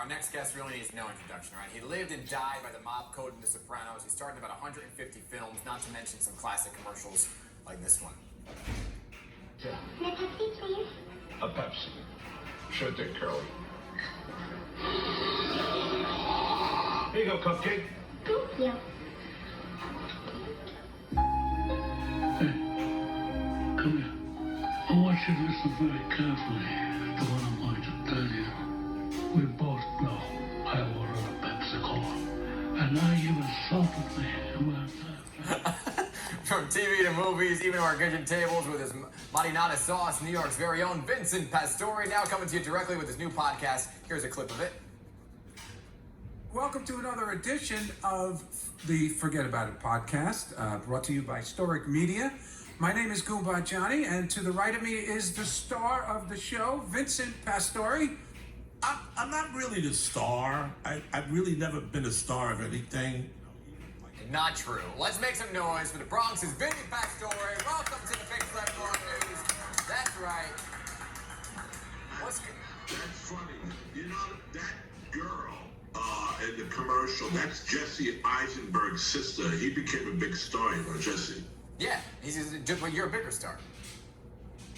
Our next guest really needs no introduction, right? He lived and died by the mob code in The Sopranos. He starred in about 150 films, not to mention some classic commercials like this one. Yeah. May Pepsi, please? A Pepsi. Sure thing, Curly. Here you go, Cupcake. Thank you. Hey, come here. I want you to listen very carefully to what I'm going to tell you. We both know I ordered a Pepsi Cola, and now you've insulted me. From TV to movies, even to our kitchen tables with his marinara sauce, New York's very own Vincent Pastore, now coming to you directly with his new podcast. Here's a clip of it. Welcome to another edition of the Forget About It podcast, brought to you by Storic Media. My name is Goomba Johnny, and to the right of me is the star of the show, Vincent Pastore. I'm not really the star. I've really never been a star of anything. Not true. Let's make some noise for the Bronx's Vincent Pastore. Welcome to the PIX11 Morning. That's right. What's good? That's funny. You know, that girl in the commercial, that's Jesse Eisenberg's sister. He became a big star, you know, Jesse. Yeah, but you're a bigger star.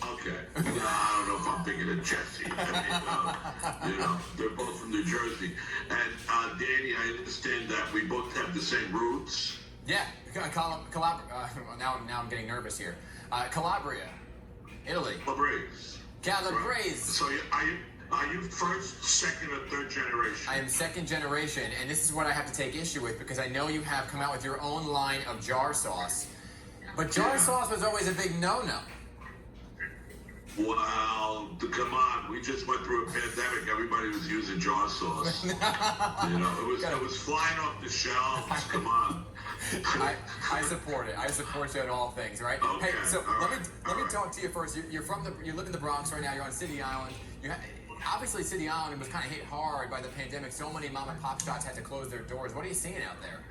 Okay. I don't know if I'm bigger than Jesse. I mean, you know, they're both from New Jersey. And Danny, I understand that we both have the same roots. Yeah, now I'm getting nervous here. Calabria, Italy. Calabrese. So are you first, second, or third generation? I am second generation, and this is what I have to take issue with because I know you have come out with your own line of jar sauce. But jar sauce was always a big no-no. Well, come on, we just went through a pandemic. Everybody was using jar sauce. You know, it was flying off the shelves. Come on. I support it. I support you in all things, right? Okay, hey, so let me talk to you first. You live in the Bronx right now. You're on City Island. Obviously, City Island was kind of hit hard by the pandemic. So many mom and pop shops had to close their doors. What are you seeing out there?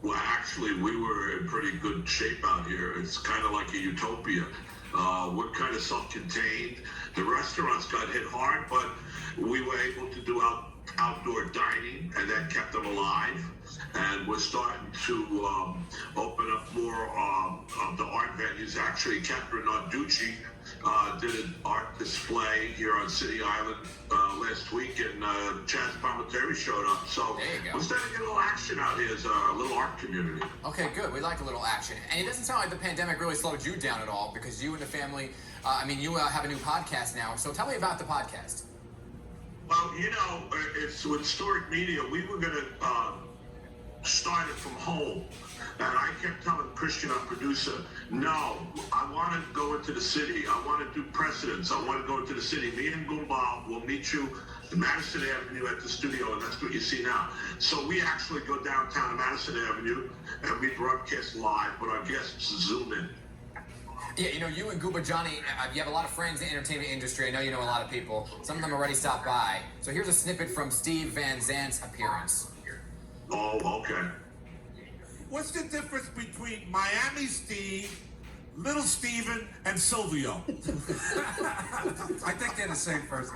Well, actually, we were in pretty good shape out here. It's kind of like a utopia. We're kind of self-contained. The restaurants got hit hard, but we were able to do outdoor dining, and that kept them alive. And we're starting to open up more of the art venues. Actually, Catherine Narducci did an art display here on City Island last week, and Chaz Palminteri showed up. So we're starting to get a little action out here as a little art community. Okay, good. We like a little action. And it doesn't sound like the pandemic really slowed you down at all because you and the family, you have a new podcast now. So tell me about the podcast. Well, you know, it's with Storic Media. We were going to start it from home. And I kept telling Christian, our producer, no, I want to go into the city. I want to do precedents. I want to go into the city. Me and Goomba will meet you in Madison Avenue at the studio, and that's what you see now. So we actually go downtown to Madison Avenue, and we broadcast live, but our guests zoom in. Yeah, you know, you and Goomba Johnny, you have a lot of friends in the entertainment industry. I know you know a lot of people. Some of them already stopped by. So here's a snippet from Steve Van Zant's appearance. Oh, okay. What's the difference between Miami Steve, Little Steven, and Silvio? I think they're the same person.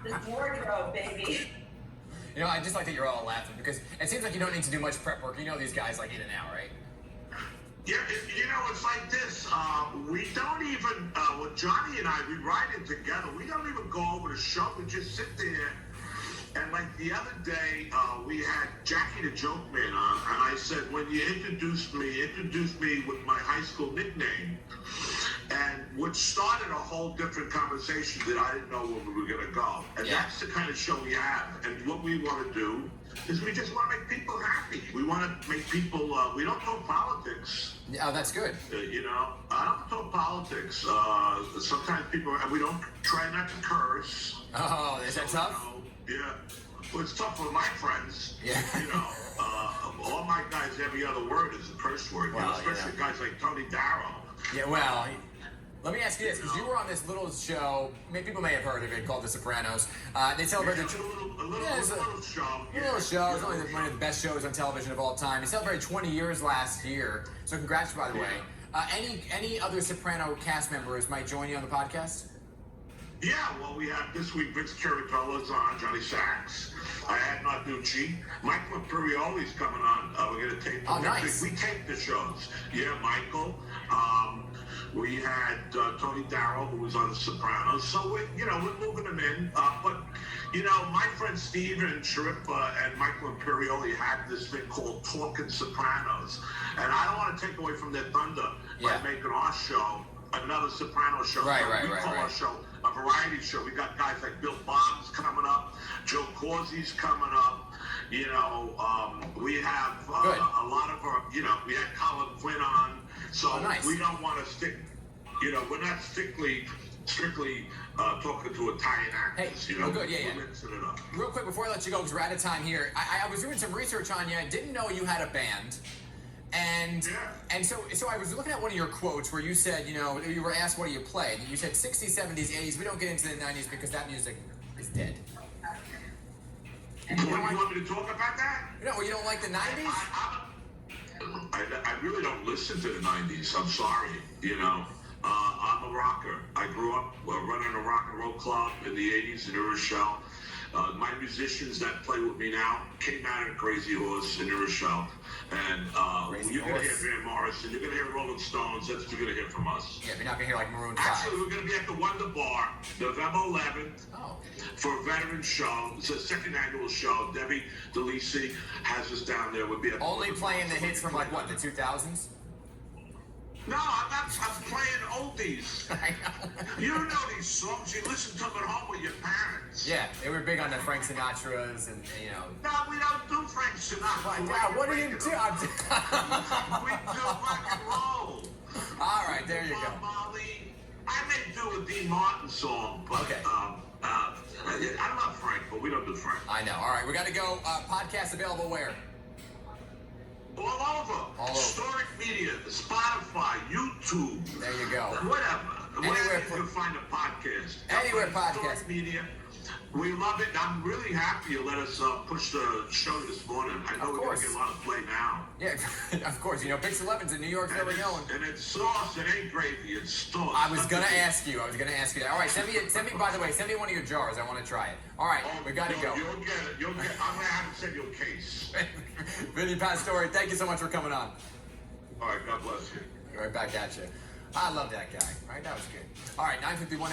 The wardrobe, baby. You know, I just like that you're all laughing because it seems like you don't need to do much prep work. You know these guys like in and out, right? Yeah, you know, it's like this. We don't even, with Johnny and I, we ride it together. We don't even go over the show. We just sit there. And like the other day, we had Jackie the Joke Man on, and I said, when you introduced me with my high school nickname, and which started a whole different conversation that I didn't know where we were going to go. And that's the kind of show we have. And what we want to do is we just want to make people happy. We want to make people, we don't talk politics. Oh, that's good. You know, I don't talk politics. Sometimes people, and we don't try not to curse. Oh, is that tough? Yeah. Well, it's tough with my friends. Yeah. You know, all my guys, every other word is a curse word. Well, you know, especially guys like Tony Darrow. Yeah, well, let me ask you this, because you were on this little show, people may have heard of it, called The Sopranos. They celebrated... A little show. A little show. It's only one of the best shows on television of all time. It celebrated 20 years last year, so congrats, by the way. Any other Soprano cast members might join you on the podcast? Yeah, well, we have this week Vince Carabella's on, Johnny Sacks. I had Narducci. Michael Imperioli's coming on. We're going to tape. Oh, nice. We tape the shows. Yeah, Michael. We had Tony Darrow, who was on The Sopranos. So we're moving them in. But my friend Steven Sharippa and Michael Imperioli had this thing called Talking Sopranos, and I don't want to take away from their thunder by making our show another Soprano show. Right, We call our show a variety show. We got guys like Bill Bob's coming up, Joe Corsi's coming up. We have a lot of our. We had Colin Quinn on. So nice. we don't want to stick. We're not strictly talking to Italian actors. Hey, well, good, yeah. We're mixing it up. Real quick before I let you go, because we're out of time here, I was doing some research on you. I didn't know you had a band. And so I was looking at one of your quotes where you said, you were asked what do you play, and you said 60s, 70s, 80s. We don't get into the 90s because that music is dead. You want me to talk about that? You don't like the 90s? I really don't listen to the 90s. I'm sorry. I'm a rocker. I grew up running a rock and roll club in the 80s in New Rochelle. My musicians that play with me now came out in Crazy Horse in New Rochelle. And you're going to hear Van Morrison, you're going to hear Rolling Stones. That's what you're going to hear from us. Yeah, you're not going to hear like Maroon 5. Actually, we're going to be at the Wonder Bar November 11th for a veteran show. It's a second annual show. Debbie DeLisi has us down there. We'll be at Only playing the hits from like what, the 2000s? No, I'm playing oldies. I know. You know these songs. You listen to them at home with your parents. Yeah, they were big on the Frank Sinatra's and, No, we don't do Frank Sinatra. Wow, what do you do? We do rock and roll. All right, there you go. Molly. I may do a Dean Martin song, but I love Frank, but we don't do Frank. I know. All right, we got to go. Podcast available where? All over. Historic Media, Spotify, YouTube. There you go. Whatever. Anywhere you can find a podcast. Anywhere podcast. Historic Media. We love it. I'm really happy you let us push the show this morning. I know we're going to get a lot of play now. Yeah, of course. PIX11's in New York, never going. And it's sauce. It ain't gravy. It's sauce. I was going to ask you that. All right, send me, by the way, send me one of your jars. I want to try it. All right, we got to go. You'll get it. I'm going to have to send you a case. Vincent Pastore, thank you so much for coming on. All right, God bless you. Right back at you. I love that guy. All right, that was good. All right, 9:51.